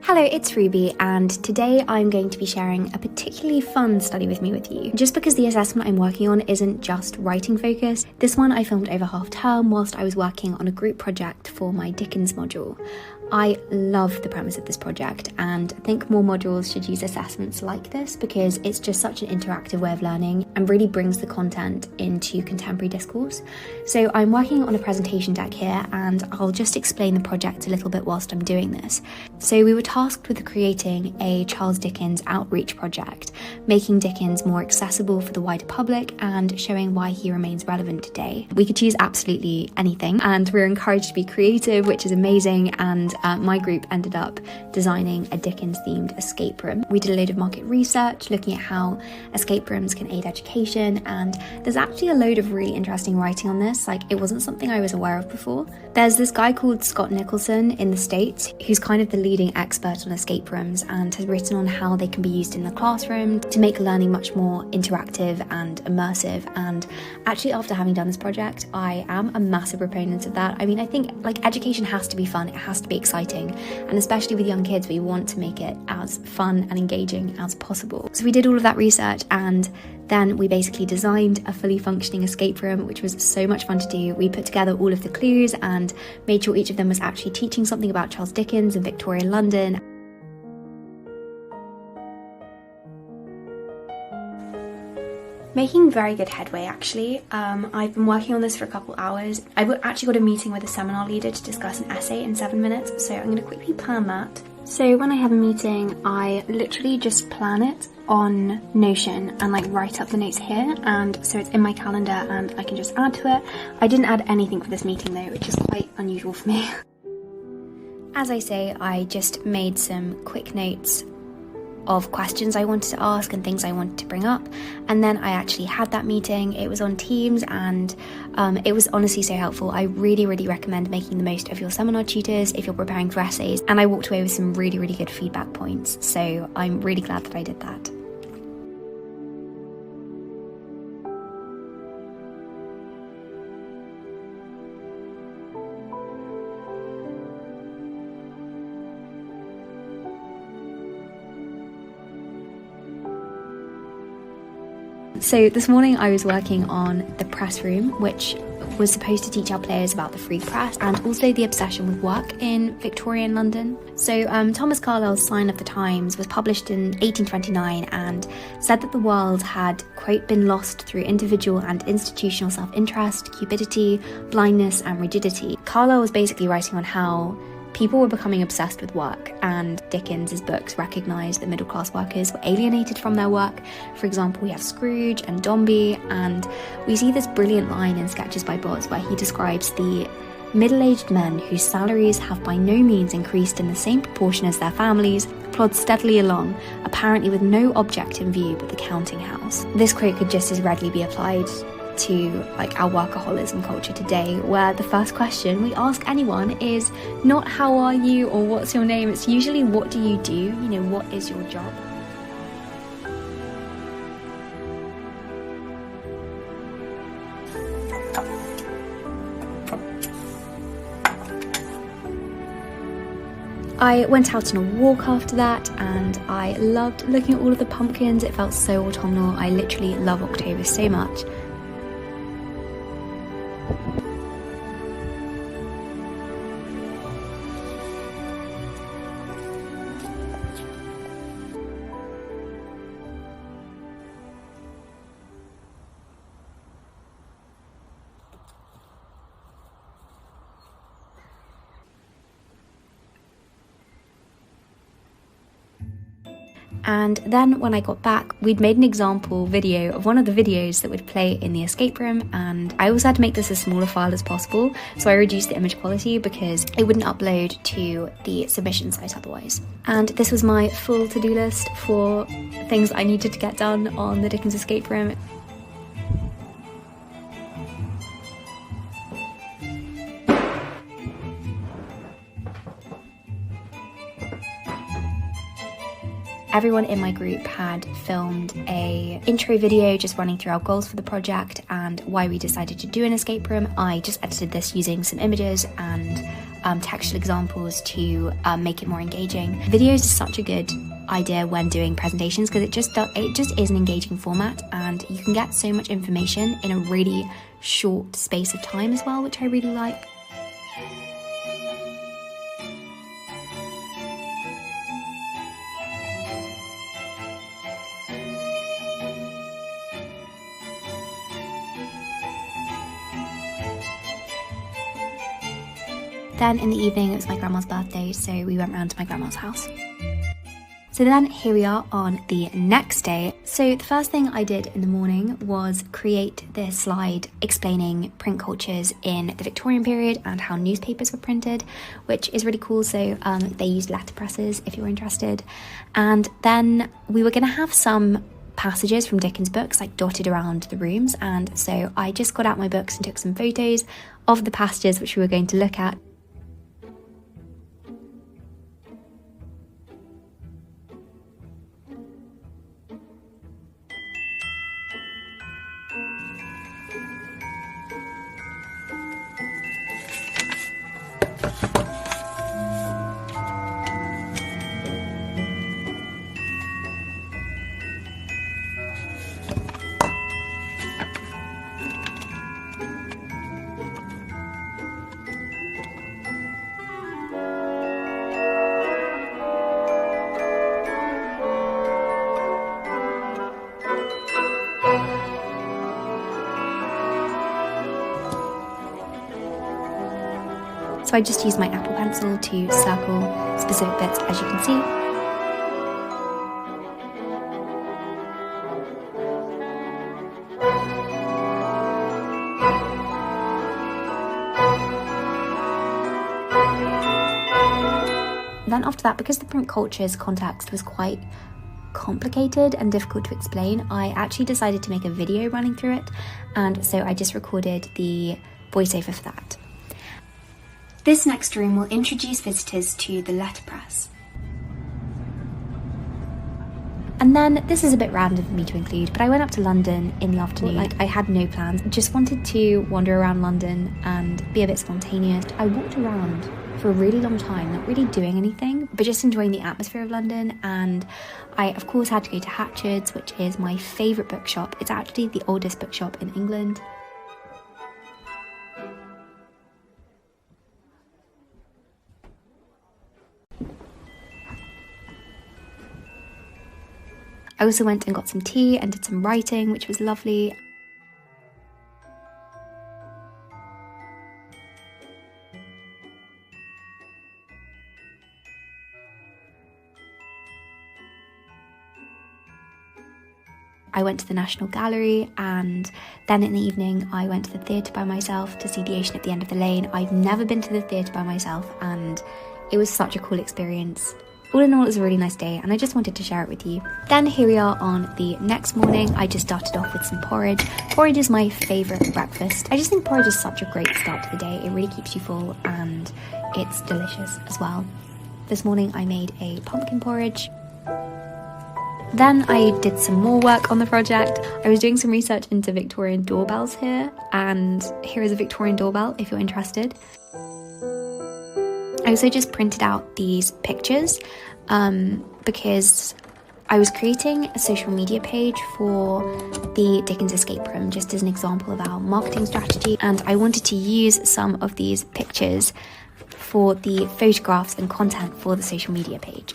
Hello, it's Ruby, and today I'm going to be sharing a particularly fun study with you. Just because the assessment I'm working on isn't just writing focused, this one I filmed over half term whilst I was working on a group project for my Dickens module. I love the premise of this project and think more modules should use assessments like this because it's just such an interactive way of learning and really brings the content into contemporary discourse. So I'm working on a presentation deck here and I'll just explain the project a little bit whilst I'm doing this. So we were tasked with creating a Charles Dickens outreach project, making Dickens more accessible for the wider public and showing why he remains relevant today. We could choose absolutely anything and we were encouraged to be creative, which is amazing, and my group ended up designing a Dickens-themed escape room. We did a load of market research looking at how escape rooms can aid education, and there's actually a load of really interesting writing on this. Like, it wasn't something I was aware of before. There's this guy called Scott Nicholson in the States who's kind of the leading expert on escape rooms and has written on how they can be used in the classroom to make learning much more interactive and immersive. And actually, after having done this project, I am a massive proponent of that. I mean, I think like education has to be fun, it has to be exciting, and especially with young kids, we want to make it as fun and engaging as possible. So we did all of that research and then we basically designed a fully functioning escape room, which was so much fun to do. We put together all of the clues and made sure each of them was actually teaching something about Charles Dickens and Victorian London. Making very good headway, actually. I've been working on this for a couple hours. I've actually got a meeting with a seminar leader to discuss an essay in 7 minutes, so I'm going to quickly plan that. So when I have a meeting, I literally just plan it on Notion and like write up the notes here, and so it's in my calendar and I can just add to it. I didn't add anything for this meeting though, which is quite unusual for me. As I say, I just made some quick notes of questions I wanted to ask and things I wanted to bring up, and then I actually had that meeting. It was on Teams and it was honestly so helpful. I really recommend making the most of your seminar tutors if you're preparing for essays, and I walked away with some really good feedback points, so I'm really glad that I did that. So this morning I was working on the press room, which was supposed to teach our players about the free press and also the obsession with work in Victorian London. So Thomas Carlyle's Sign of the Times was published in 1829 and said that the world had, quote, been lost through individual and institutional self-interest, cupidity, blindness and rigidity. Carlyle was basically writing on how people were becoming obsessed with work, and Dickens's books recognised that middle-class workers were alienated from their work. For example, we have Scrooge and Dombey, and we see this brilliant line in Sketches by Boz where he describes the middle-aged men whose salaries have by no means increased in the same proportion as their families plod steadily along, apparently with no object in view but the counting house. This quote could just as readily be applied to like our workaholism culture today, where the first question we ask anyone is not how are you or what's your name, it's usually what do you do, you know, what is your job. I went out on a walk after that and I loved looking at all of the pumpkins. It felt so autumnal. I literally love October so much. And then when I got back, we'd made an example video of one of the videos that would play in the escape room, and I also had to make this as small a file as possible, so I reduced the image quality because it wouldn't upload to the submission site otherwise. And this was my full to-do list for things I needed to get done on the Dickens escape room. Everyone in my group had filmed a intro video just running through our goals for the project and why we decided to do an escape room. I just edited this using some images and textual examples to make it more engaging. Videos is such a good idea when doing presentations because it just is an engaging format, and you can get so much information in a really short space of time as well, which I really like. Then in the evening, it was my grandma's birthday, so we went round to my grandma's house. So then here we are on the next day. So the first thing I did in the morning was create this slide explaining print cultures in the Victorian period and how newspapers were printed, which is really cool. So they used letterpresses if you're interested. And then we were going to have some passages from Dickens' books like dotted around the rooms. And so I just got out my books and took some photos of the passages which we were going to look at. So I just used my Apple Pencil to circle specific bits, as you can see. Then after that, because the print cultures context was quite complicated and difficult to explain, I actually decided to make a video running through it, and so I just recorded the voiceover for that. This next room will introduce visitors to the letterpress. And then, this is a bit random for me to include, but I went up to London in the afternoon. I had no plans, just wanted to wander around London and be a bit spontaneous. I walked around for a really long time, not really doing anything, but just enjoying the atmosphere of London. And I, of course, had to go to Hatchard's, which is my favourite bookshop. It's actually the oldest bookshop in England. I also went and got some tea and did some writing, which was lovely. I went to the National Gallery, and then in the evening I went to the theatre by myself to see The Ocean at the End of the Lane. I've never been to the theatre by myself, and it was such a cool experience. All in all, it was a really nice day, and I just wanted to share it with you. Then here we are on the next morning. I just started off with some porridge. Porridge is my favourite breakfast. I just think porridge is such a great start to the day. It really keeps you full, and it's delicious as well. This morning I made a pumpkin porridge. Then I did some more work on the project. I was doing some research into Victorian doorbells here, and here is a Victorian doorbell if you're interested. I also just printed out these pictures because I was creating a social media page for the Dickens Escape Room, just as an example of our marketing strategy, and I wanted to use some of these pictures for the photographs and content for the social media page.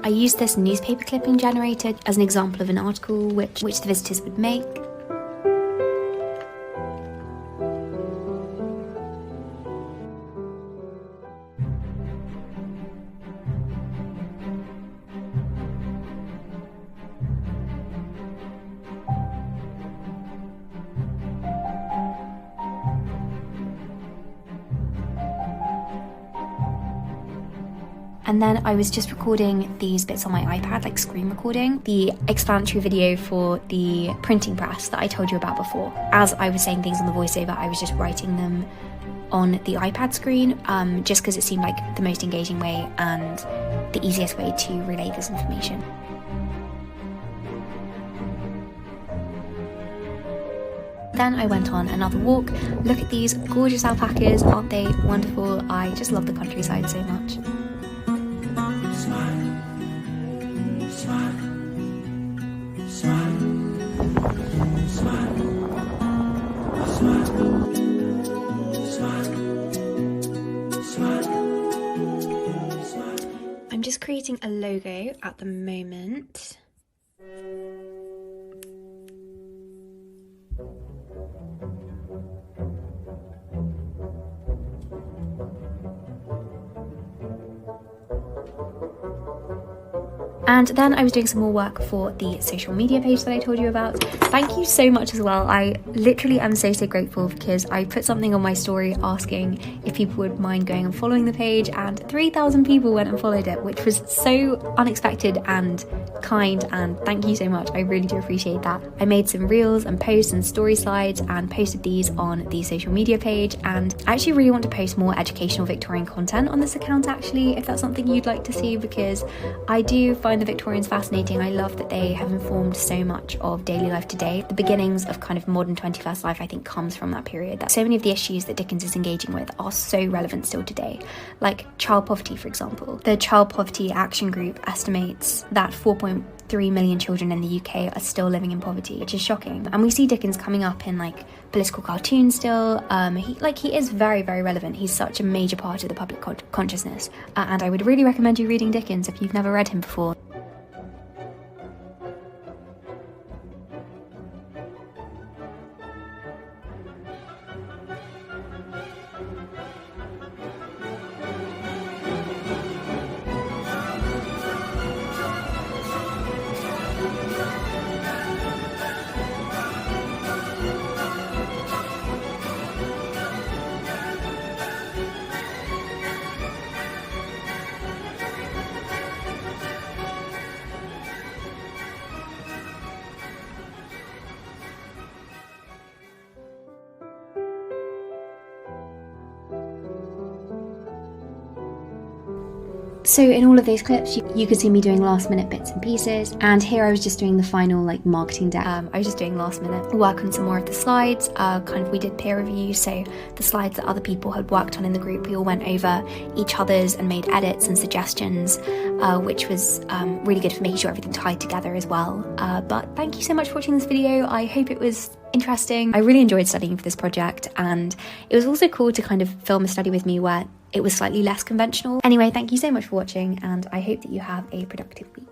I used this newspaper clipping generator as an example of an article which the visitors would make. And then I was just recording these bits on my iPad, like screen recording, the explanatory video for the printing press that I told you about before. As I was saying things on the voiceover, I was just writing them on the iPad screen, just because it seemed like the most engaging way and the easiest way to relay this information. Then I went on another walk. Look at these gorgeous alpacas, aren't they wonderful? I just love the countryside so much. I'm just creating a logo at the moment. And then I was doing some more work for the social media page that I told you about. Thank you so much as well. I literally am so grateful, because I put something on my story asking if people would mind going and following the page, and 3,000 people went and followed it, which was so unexpected and kind, and thank you so much. I really do appreciate that. I made some reels and posts and story slides and posted these on the social media page, and I actually really want to post more educational Victorian content on this account actually, if that's something you'd like to see, because I do find the Victorians fascinating. I love that they have informed so much of daily life today. The beginnings of kind of modern 21st life, I think, comes from that period. That so many of the issues that Dickens is engaging with are so relevant still today, like child poverty, for example. The Child Poverty Action Group estimates that 4.3 million children in the UK are still living in poverty, which is shocking. And we see Dickens coming up in like political cartoons still. He is very relevant. He's such a major part of the public consciousness, and I would really recommend you reading Dickens if you've never read him before. So in all of those clips, you could see me doing last minute bits and pieces, and here I was just doing the final like marketing deck. I was just doing last minute work on some more of the slides. We did peer review, so the slides that other people had worked on in the group, we all went over each other's and made edits and suggestions, which was really good for making sure everything tied together as well. But thank you so much for watching this video. I hope it was interesting. I really enjoyed studying for this project, and it was also cool to kind of film a study with me where it was slightly less conventional. Anyway, thank you so much for watching, and I hope that you have a productive week.